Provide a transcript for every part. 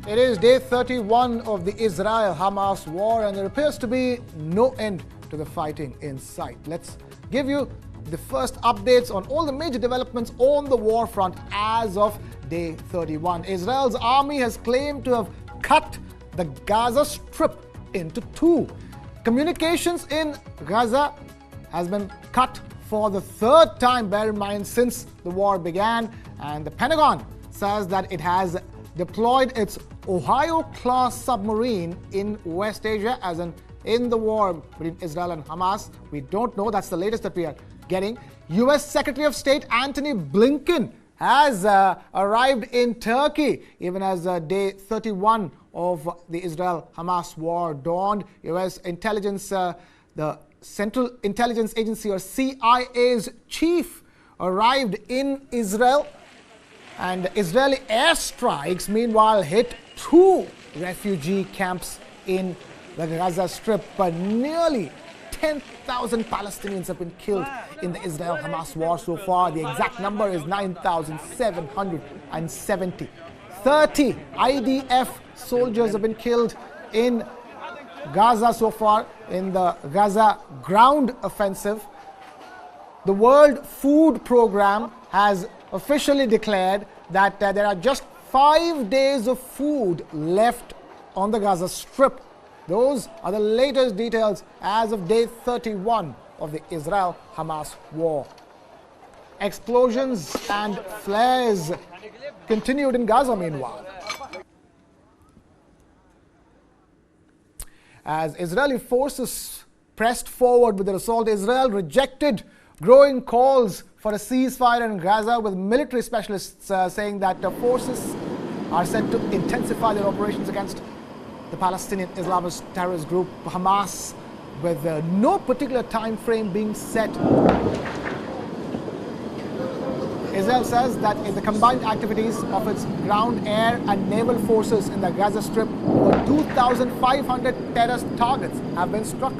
It is day 31 of the Israel-Hamas war, and there appears to be no end to the fighting in sight. Let's give you the first updates on all the major developments on the war front as of day 31. Israel's army has claimed to have cut the Gaza Strip into two. Communications in Gaza has been cut for the third time, bear in mind, since the war began, and the Pentagon says that it has deployed its Ohio-class submarine in West Asia, as in the war between Israel and Hamas. We don't know. That's the latest that we are getting. U.S. Secretary of State Antony Blinken has arrived in Turkey, even as day 31 of the Israel-Hamas war dawned. U.S. intelligence, the Central Intelligence Agency, or CIA's chief, arrived in Israel. And Israeli airstrikes, meanwhile, hit two refugee camps in the Gaza Strip. But nearly 10,000 Palestinians have been killed in the Israel-Hamas war so far. The exact number is 9,770. 30 IDF soldiers have been killed in Gaza so far in the Gaza ground offensive. The World Food Programme has officially declared that there are just 5 days of food left on the Gaza Strip. Those are the latest details as of day 31 of the Israel-Hamas war. Explosions and flares continued in Gaza meanwhile, as Israeli forces pressed forward with their assault. Israel rejected growing calls for a ceasefire in Gaza, with military specialists saying that the forces are set to intensify their operations against the Palestinian Islamist terrorist group Hamas, with no particular time frame being set. Israel says that in the combined activities of its ground, air and naval forces in the Gaza Strip, over 2,500 terrorist targets have been struck.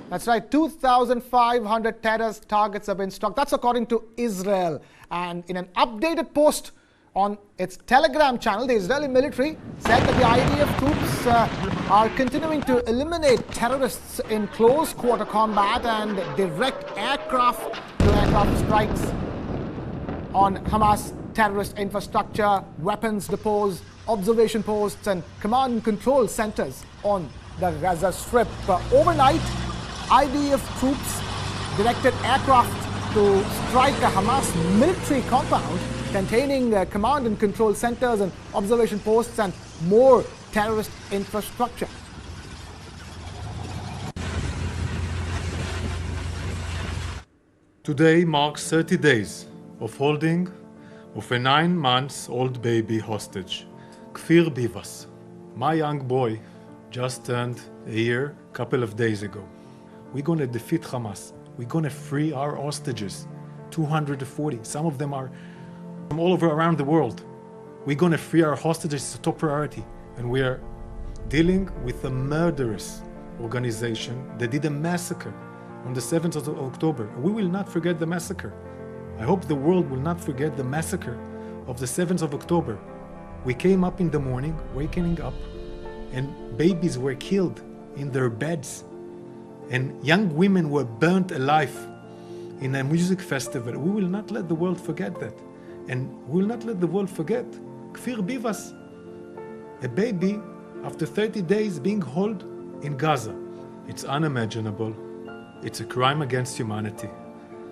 That's right, 2,500 terrorist targets have been struck. That's according to Israel. And in an updated post on its Telegram channel, the Israeli military said that the IDF troops are continuing to eliminate terrorists in close quarter combat and direct aircraft-to-aircraft strikes on Hamas terrorist infrastructure, weapons depots, observation posts, and command and control centers on the Gaza Strip. Overnight, IDF troops directed aircraft to strike a Hamas military compound containing command and control centers and observation posts and more terrorist infrastructure. Today marks 30 days of holding of a 9-month-old baby hostage, Kfir Bivas. My young boy just turned a year a couple of days ago. We're going to defeat Hamas. We're going to free our hostages, 240. Some of them are from all over around the world. We're going to free our hostages. It's a top priority. And we are dealing with a murderous organization that did a massacre on the 7th of October. We will not forget the massacre. I hope the world will not forget the massacre of the 7th of October. We came up in the morning, waking up, and babies were killed in their beds. And young women were burnt alive in a music festival. We will not let the world forget that. And we will not let the world forget Kfir Bivas, a baby after 30 days being held in Gaza. It's unimaginable. It's a crime against humanity.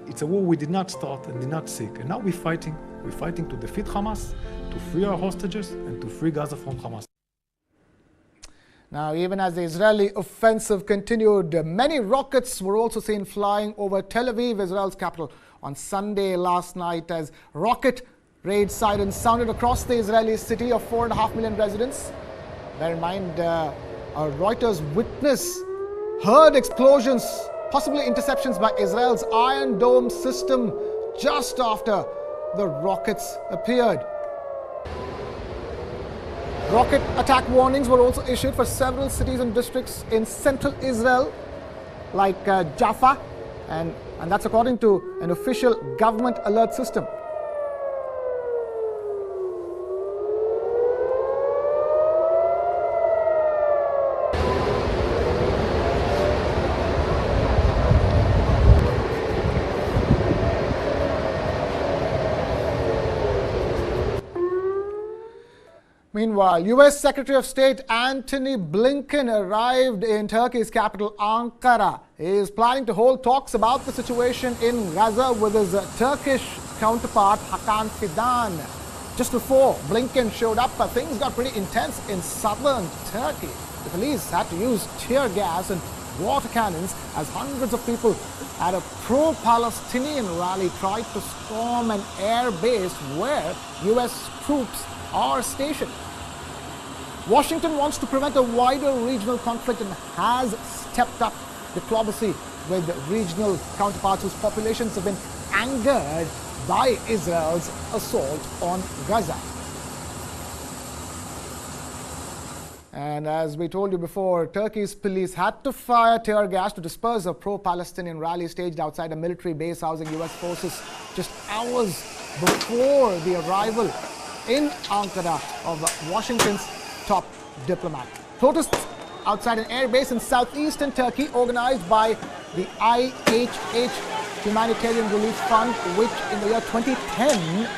It's a war we did not start and did not seek. And now we're fighting. We're fighting to defeat Hamas, to free our hostages, and to free Gaza from Hamas. Now, even as the Israeli offensive continued, many rockets were also seen flying over Tel Aviv, Israel's capital, on Sunday last night, as rocket raid sirens sounded across the Israeli city of 4.5 million residents. Bear in mind, a Reuters witness heard explosions, possibly interceptions by Israel's Iron Dome system, just after the rockets appeared. Rocket attack warnings were also issued for several cities and districts in central Israel, like Jaffa, and that's according to an official government alert system. Meanwhile, U.S. Secretary of State Antony Blinken arrived in Turkey's capital, Ankara. He is planning to hold talks about the situation in Gaza with his Turkish counterpart, Hakan Fidan. Just before Blinken showed up, things got pretty intense in southern Turkey. The police had to use tear gas and water cannons as hundreds of people at a pro-Palestinian rally tried to storm an air base where U.S. troops are stationed. Washington wants to prevent a wider regional conflict and has stepped up diplomacy with regional counterparts whose populations have been angered by Israel's assault on Gaza. And as we told you before, Turkey's police had to fire tear gas to disperse a pro-Palestinian rally staged outside a military base housing U.S. forces just hours before the arrival in Ankara of Washington's top diplomat. Protests outside an air base in southeastern Turkey organized by the IHH Humanitarian Relief Fund, which in the year 2010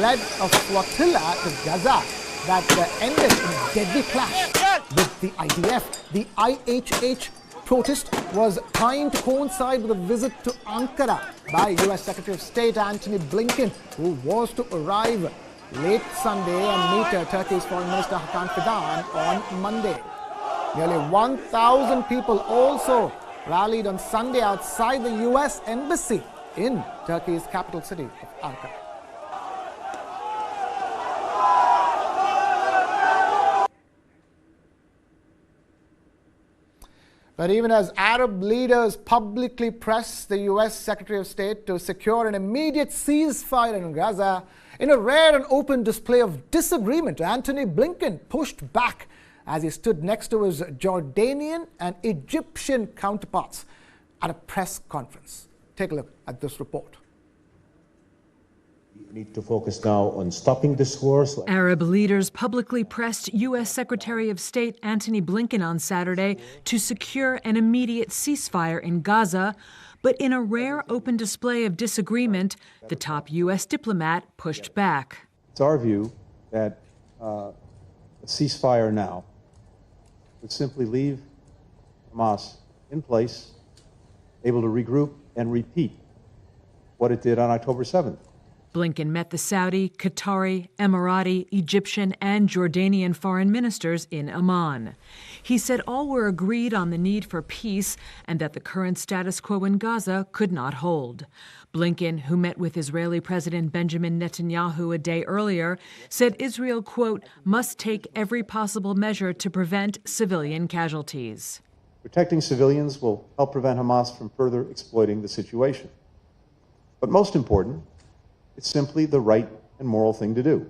led a flotilla to Gaza that ended in a deadly clash with the IDF. The IHH protest was timed to coincide with a visit to Ankara by U.S. Secretary of State Antony Blinken, who was to arrive late Sunday and meet Turkey's Foreign Minister Hakan Fidan on Monday. Nearly 1,000 people also rallied on Sunday outside the U.S. Embassy in Turkey's capital city of Ankara. But even as Arab leaders publicly pressed the U.S. Secretary of State to secure an immediate ceasefire in Gaza, in a rare and open display of disagreement, Antony Blinken pushed back as he stood next to his Jordanian and Egyptian counterparts at a press conference. Take a look at this report. We need to focus now on stopping this war. Arab leaders publicly pressed U.S. Secretary of State Antony Blinken on Saturday to secure an immediate ceasefire in Gaza. But in a rare open display of disagreement, the top U.S. diplomat pushed back. It's our view that a ceasefire now would simply leave Hamas in place, able to regroup and repeat what it did on October 7th. Blinken met the Saudi, Qatari, Emirati, Egyptian, and Jordanian foreign ministers in Amman. He said all were agreed on the need for peace and that the current status quo in Gaza could not hold. Blinken, who met with Israeli President Benjamin Netanyahu a day earlier, said Israel, quote, must take every possible measure to prevent civilian casualties. Protecting civilians will help prevent Hamas from further exploiting the situation. But most important, it's simply the right and moral thing to do.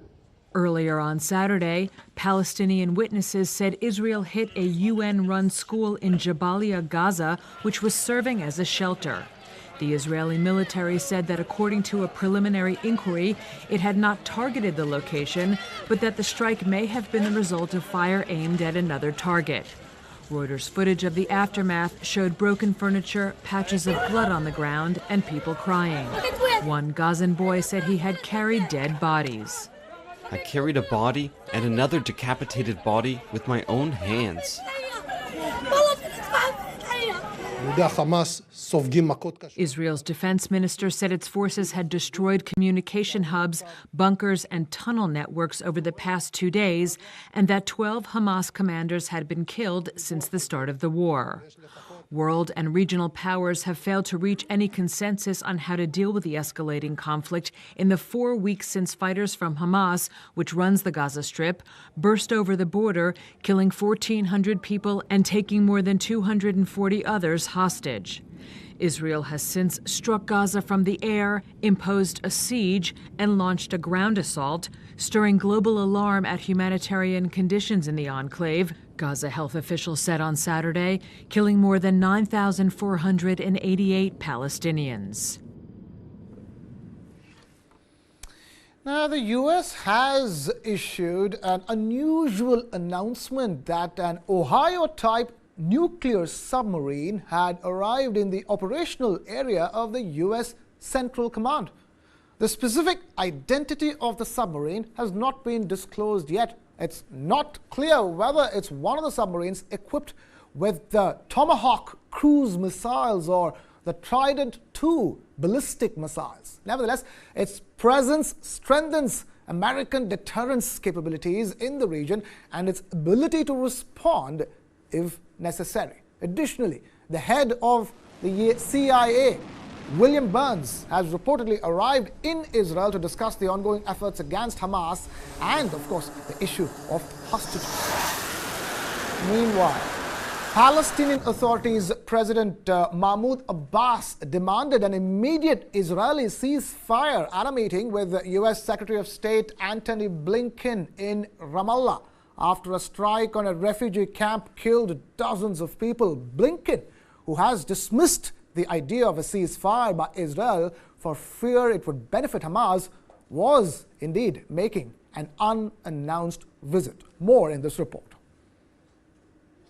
Earlier on Saturday, Palestinian witnesses said Israel hit a UN-run school in Jabalia, Gaza, which was serving as a shelter. The Israeli military said that according to a preliminary inquiry, it had not targeted the location, but that the strike may have been the result of fire aimed at another target. Reuters footage of the aftermath showed broken furniture, patches of blood on the ground, and people crying. One Gazan boy said he had carried dead bodies. I carried a body and another decapitated body with my own hands. Israel's defense minister said its forces had destroyed communication hubs, bunkers, and tunnel networks over the past 2 days, and that 12 Hamas commanders had been killed since the start of the war. World and regional powers have failed to reach any consensus on how to deal with the escalating conflict in the 4 weeks since fighters from Hamas, which runs the Gaza Strip, burst over the border, killing 1,400 people and taking more than 240 others hostage. Israel has since struck Gaza from the air, imposed a siege, and launched a ground assault, stirring global alarm at humanitarian conditions in the enclave, Gaza health officials said on Saturday, killing more than 9,488 Palestinians. Now, the U.S. has issued an unusual announcement that an Ohio-type nuclear submarine had arrived in the operational area of the U.S. Central Command. The specific identity of the submarine has not been disclosed yet, It's not clear whether it's one of the submarines equipped with the Tomahawk cruise missiles or the Trident II ballistic missiles. Nevertheless, its presence strengthens American deterrence capabilities in the region and its ability to respond if necessary. Additionally, the head of the CIA, William Burns, has reportedly arrived in Israel to discuss the ongoing efforts against Hamas and, of course, the issue of hostages. Meanwhile, Palestinian Authority's President Mahmoud Abbas demanded an immediate Israeli ceasefire at a meeting with U.S. Secretary of State Antony Blinken in Ramallah after a strike on a refugee camp killed dozens of people. Blinken, who has dismissed the idea of a ceasefire by Israel for fear it would benefit Hamas, was indeed making an unannounced visit. More in this report.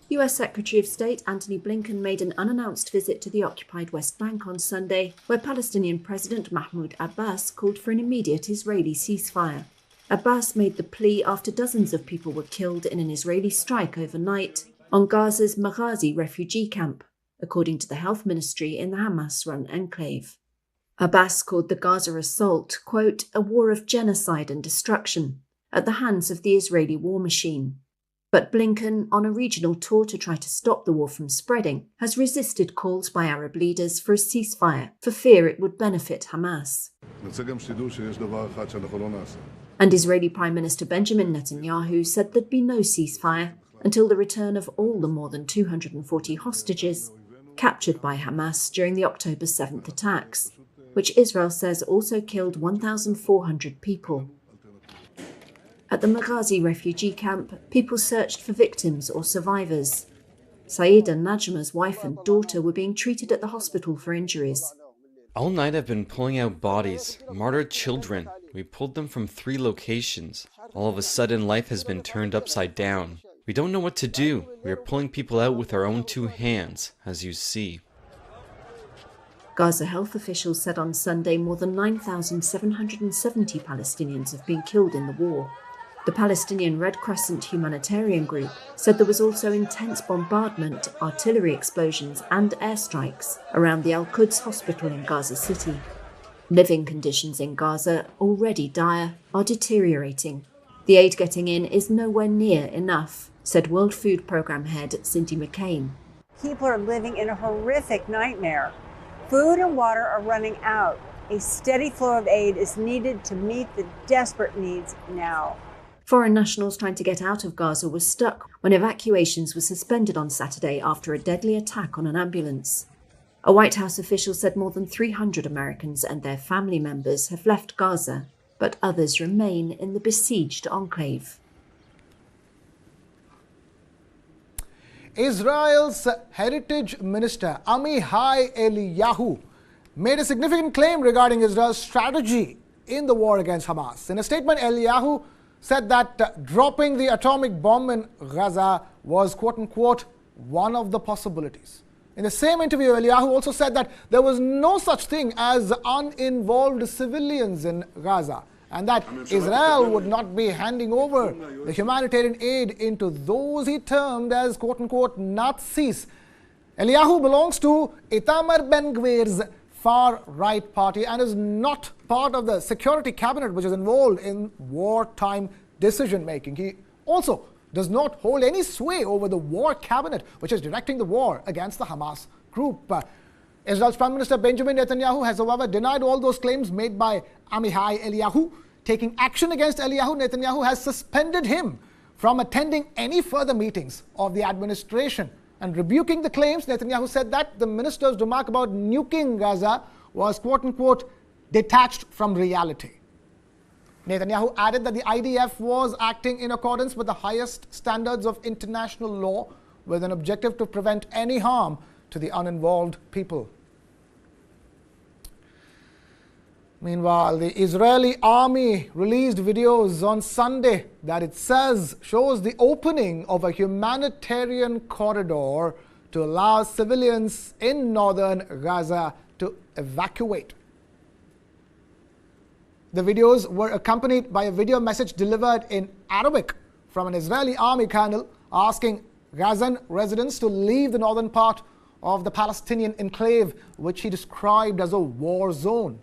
US Secretary of State Antony Blinken made an unannounced visit to the occupied West Bank on Sunday, where Palestinian President Mahmoud Abbas called for an immediate Israeli ceasefire. Abbas made the plea after dozens of people were killed in an Israeli strike overnight on Gaza's Maghazi refugee camp, according to the health ministry in the Hamas-run enclave. Abbas called the Gaza assault, quote, a war of genocide and destruction at the hands of the Israeli war machine. But Blinken, on a regional tour to try to stop the war from spreading, has resisted calls by Arab leaders for a ceasefire for fear it would benefit Hamas. And Israeli Prime Minister Benjamin Netanyahu said there'd be no ceasefire until the return of all the more than 240 hostages captured by Hamas during the October 7th attacks, which Israel says also killed 1,400 people. At the Maghazi refugee camp, people searched for victims or survivors. Saeed and Najma's wife and daughter were being treated at the hospital for injuries. All night I've been pulling out bodies, martyred children. We pulled them from 3 locations. All of a sudden, life has been turned upside down. We don't know what to do. We are pulling people out with our own 2 hands, as you see. Gaza health officials said on Sunday more than 9,770 Palestinians have been killed in the war. The Palestinian Red Crescent Humanitarian group said there was also intense bombardment, artillery explosions and airstrikes around the Al-Quds hospital in Gaza City. Living conditions in Gaza, already dire, are deteriorating. The aid getting in is nowhere near enough, said World Food Programme head Cindy McCain. People are living in a horrific nightmare. Food and water are running out. A steady flow of aid is needed to meet the desperate needs now. Foreign nationals trying to get out of Gaza were stuck when evacuations were suspended on Saturday after a deadly attack on an ambulance. A White House official said more than 300 Americans and their family members have left Gaza, but others remain in the besieged enclave. Israel's Heritage Minister Amihai Eliyahu made a significant claim regarding Israel's strategy in the war against Hamas. In a statement, Eliyahu said that dropping the atomic bomb in Gaza was, quote-unquote, one of the possibilities. In the same interview, Eliyahu also said that there was no such thing as uninvolved civilians in Gaza and that Israel would not be handing over the humanitarian aid into those he termed as, quote-unquote, Nazis. Eliyahu belongs to Itamar Ben-Gvir's far-right party and is not part of the security cabinet which is involved in wartime decision-making. He also does not hold any sway over the war cabinet which is directing the war against the Hamas group. Israel's Prime Minister Benjamin Netanyahu has, however, denied all those claims made by Amihai Eliyahu. Taking action against Eliyahu, Netanyahu has suspended him from attending any further meetings of the administration. And rebuking the claims, Netanyahu said that the minister's remark about nuking Gaza was, quote-unquote, detached from reality. Netanyahu added that the IDF was acting in accordance with the highest standards of international law with an objective to prevent any harm to the uninvolved people. Meanwhile, the Israeli army released videos on Sunday that it says shows the opening of a humanitarian corridor to allow civilians in northern Gaza to evacuate. The videos were accompanied by a video message delivered in Arabic from an Israeli army colonel asking Gazan residents to leave the northern part of the Palestinian enclave, which he described as a war zone.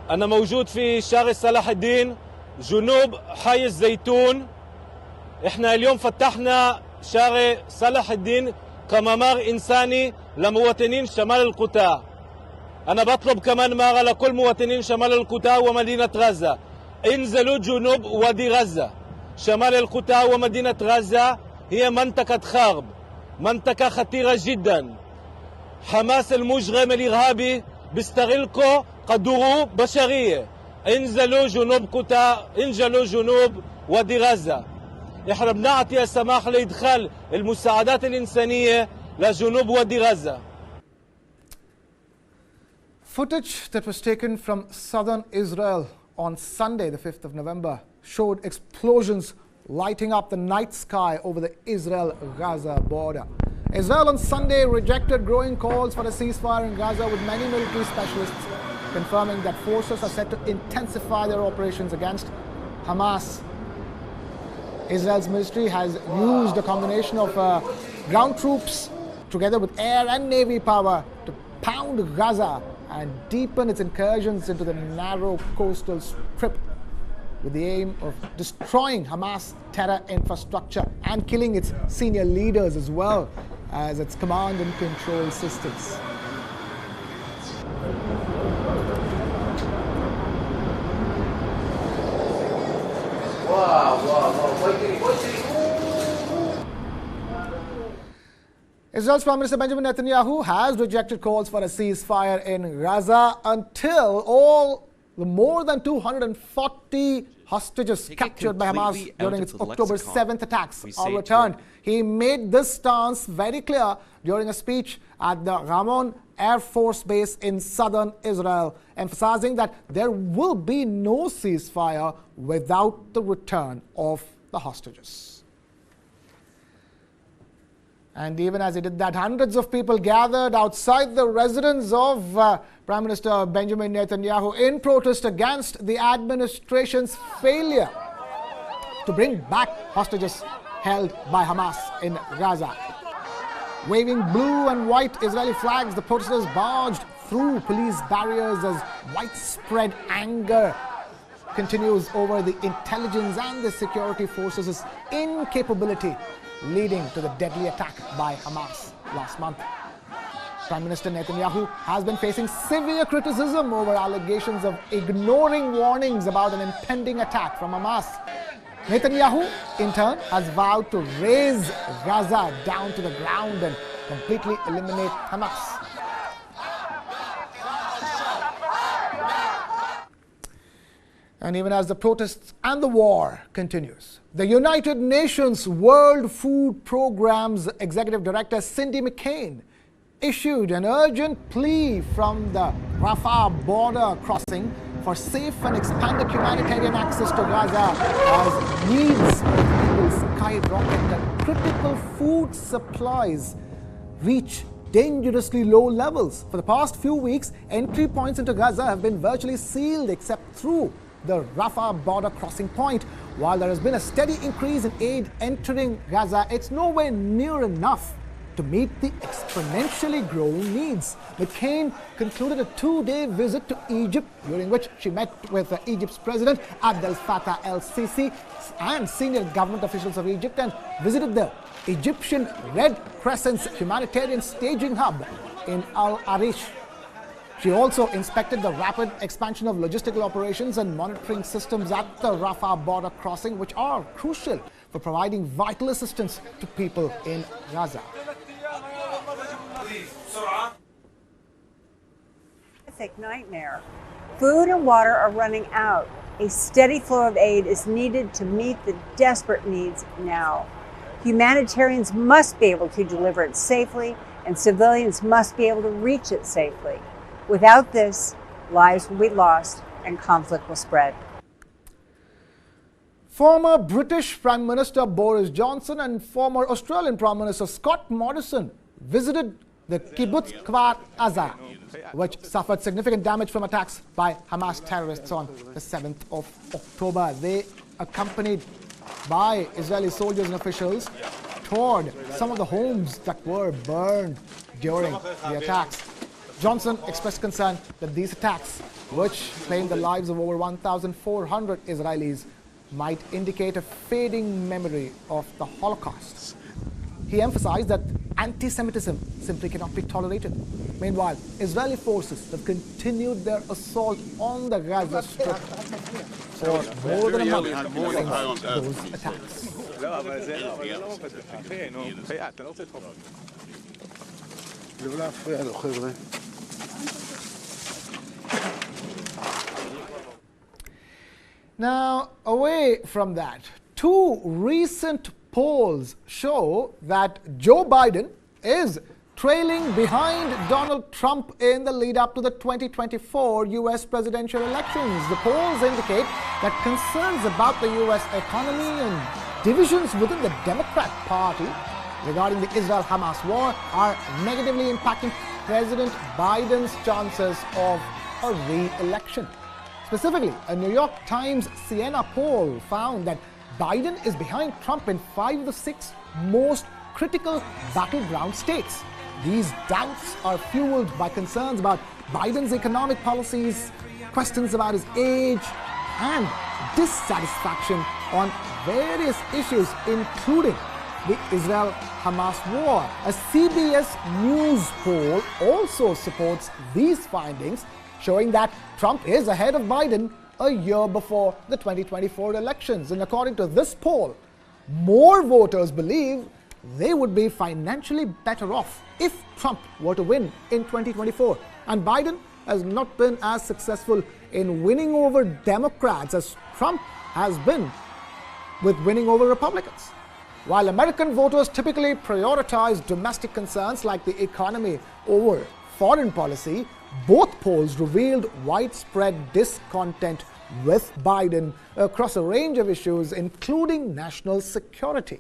أنا موجود في شارع صلاح الدين جنوب حي الزيتون. إحنا اليوم فتحنا شارع صلاح الدين كممر إنساني لمواطنين شمال القطاع. أنا بطلب كمان مرة لكل مواطنين شمال القطاع ومدينة غزة، انزلوا جنوب وادي غزة. شمال القطاع ومدينة غزة هي منطقة خرب، منطقة خطيرة جدا. حماس المجرم الإرهابي بيستغلكم كدروب بشرية. انزلوا جنوب قطاع، انزلوا جنوب وادي غزة. احنا بنعطي السماح لإدخال المساعدات الإنسانية لجنوب وادي غزة. Footage that was taken from southern Israel on Sunday, the 5th of November, showed explosions lighting up the night sky over the Israel-Gaza border. Israel on Sunday rejected growing calls for a ceasefire in Gaza, with many military specialists confirming that forces are set to intensify their operations against Hamas. Israel's military has used a combination of ground troops together with air and navy power to pound Gaza and deepen its incursions into the narrow coastal strip, with the aim of destroying Hamas terror infrastructure and killing its senior leaders as well as its command and control systems. Israel's Prime Minister Benjamin Netanyahu has rejected calls for a ceasefire in Gaza until all the more than 240 hostages captured by Hamas during its October 7th attacks are returned. He made this stance very clear during a speech at the Ramon Air Force Base in southern Israel, emphasizing that there will be no ceasefire without the return of the hostages. And even as he did that, hundreds of people gathered outside the residence of Prime Minister Benjamin Netanyahu in protest against the administration's failure to bring back hostages held by Hamas in Gaza. Waving blue and white Israeli flags, the protesters barged through police barriers as widespread anger continues over the intelligence and the security forces' incapability, leading to the deadly attack by Hamas last month. Prime Minister Netanyahu has been facing severe criticism over allegations of ignoring warnings about an impending attack from Hamas. Netanyahu, in turn, has vowed to raze Gaza down to the ground and completely eliminate Hamas. And even as the protests and the war continues, the United Nations World Food Programme's Executive Director Cindy McCain issued an urgent plea from the Rafah border crossing for safe and expanded humanitarian access to Gaza as needs of people skyrocket and critical food supplies reach dangerously low levels. For the past few weeks, entry points into Gaza have been virtually sealed except through the Rafah border crossing point. While there has been a steady increase in aid entering Gaza, it's nowhere near enough to meet the exponentially growing needs. McCain concluded a 2-day visit to Egypt, during which she met with Egypt's President Abdel Fattah el-Sisi and senior government officials of Egypt, and visited the Egyptian Red Crescent's humanitarian staging hub in Al Arish. She also inspected the rapid expansion of logistical operations and monitoring systems at the Rafah border crossing, which are crucial for providing vital assistance to people in Gaza. Nightmare. Food and water are running out. A steady flow of aid is needed to meet the desperate needs now. Humanitarians must be able to deliver it safely, and civilians must be able to reach it safely. Without this, lives will be lost and conflict will spread. Former British Prime Minister Boris Johnson and former Australian Prime Minister Scott Morrison visited the kibbutz Kfar Aza, which suffered significant damage from attacks by Hamas terrorists on the 7th of October. They, accompanied by Israeli soldiers and officials, toured some of the homes that were burned during the attacks. Johnson expressed concern that these attacks, which claimed the lives of over 1,400 Israelis, might indicate a fading memory of the Holocaust. He emphasized that anti-Semitism simply cannot be tolerated. Meanwhile, Israeli forces have continued their assault on the Gaza Strip for more than a month since those attacks. Now, away from that, two recent polls show that Joe Biden is trailing behind Donald Trump in the lead up to the 2024 U.S. presidential elections. The polls indicate that concerns about the U.S. economy and divisions within the Democrat Party regarding the Israel-Hamas war are negatively impacting President Biden's chances of a re-election. Specifically, a New York Times Siena poll found that Biden is behind Trump in 5 of the 6 most critical battleground states. These doubts are fueled by concerns about Biden's economic policies, questions about his age, and dissatisfaction on various issues, including the Israel-Hamas war. A CBS News poll also supports these findings, showing that Trump is ahead of Biden a year before the 2024 elections. And according to this poll, more voters believe they would be financially better off if Trump were to win in 2024. And Biden has not been as successful in winning over Democrats as Trump has been with winning over Republicans. While American voters typically prioritize domestic concerns like the economy over foreign policy, both polls revealed widespread discontent with Biden across a range of issues, including national security.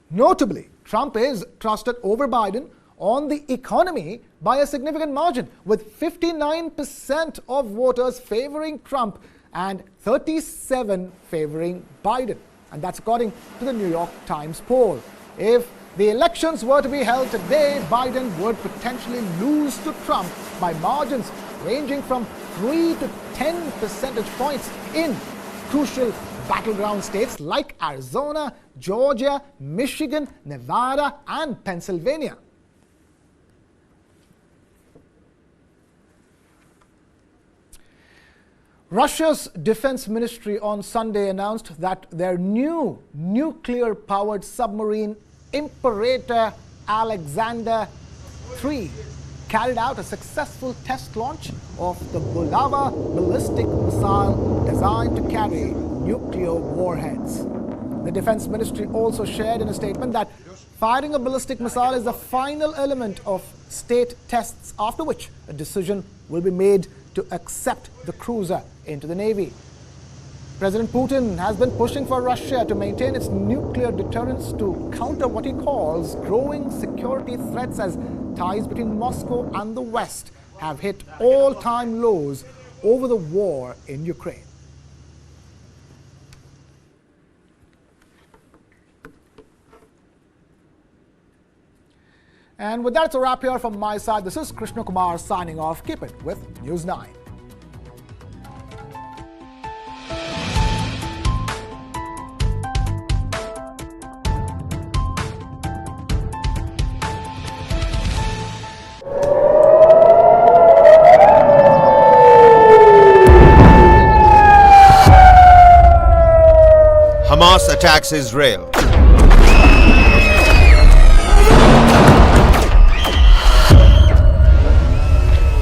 Notably, Trump is trusted over Biden on the economy by a significant margin, with 59% of voters favoring Trump and 37% favoring Biden. And that's according to the New York Times poll. If the elections were to be held today, Biden would potentially lose to Trump by margins ranging from 3 to 10 percentage points in crucial battleground states like Arizona, Georgia, Michigan, Nevada, and Pennsylvania. Russia's defense ministry on Sunday announced that their new nuclear-powered submarine Imperator Alexander III carried out a successful test launch of the Bulava ballistic missile designed to carry nuclear warheads. The defense ministry also shared in a statement that firing a ballistic missile is the final element of state tests, after which a decision will be made to accept the cruiser into the Navy. President Putin has been pushing for Russia to maintain its nuclear deterrence to counter what he calls growing security threats, as ties between Moscow and the West have hit all-time lows over the war in Ukraine. And with that, it's a wrap here from my side. This is Krishna Kumar signing off. Keep it with News 9. Hamas attacks Israel.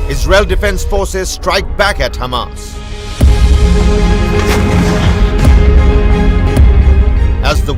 Israel Defense Forces strike back at Hamas. As the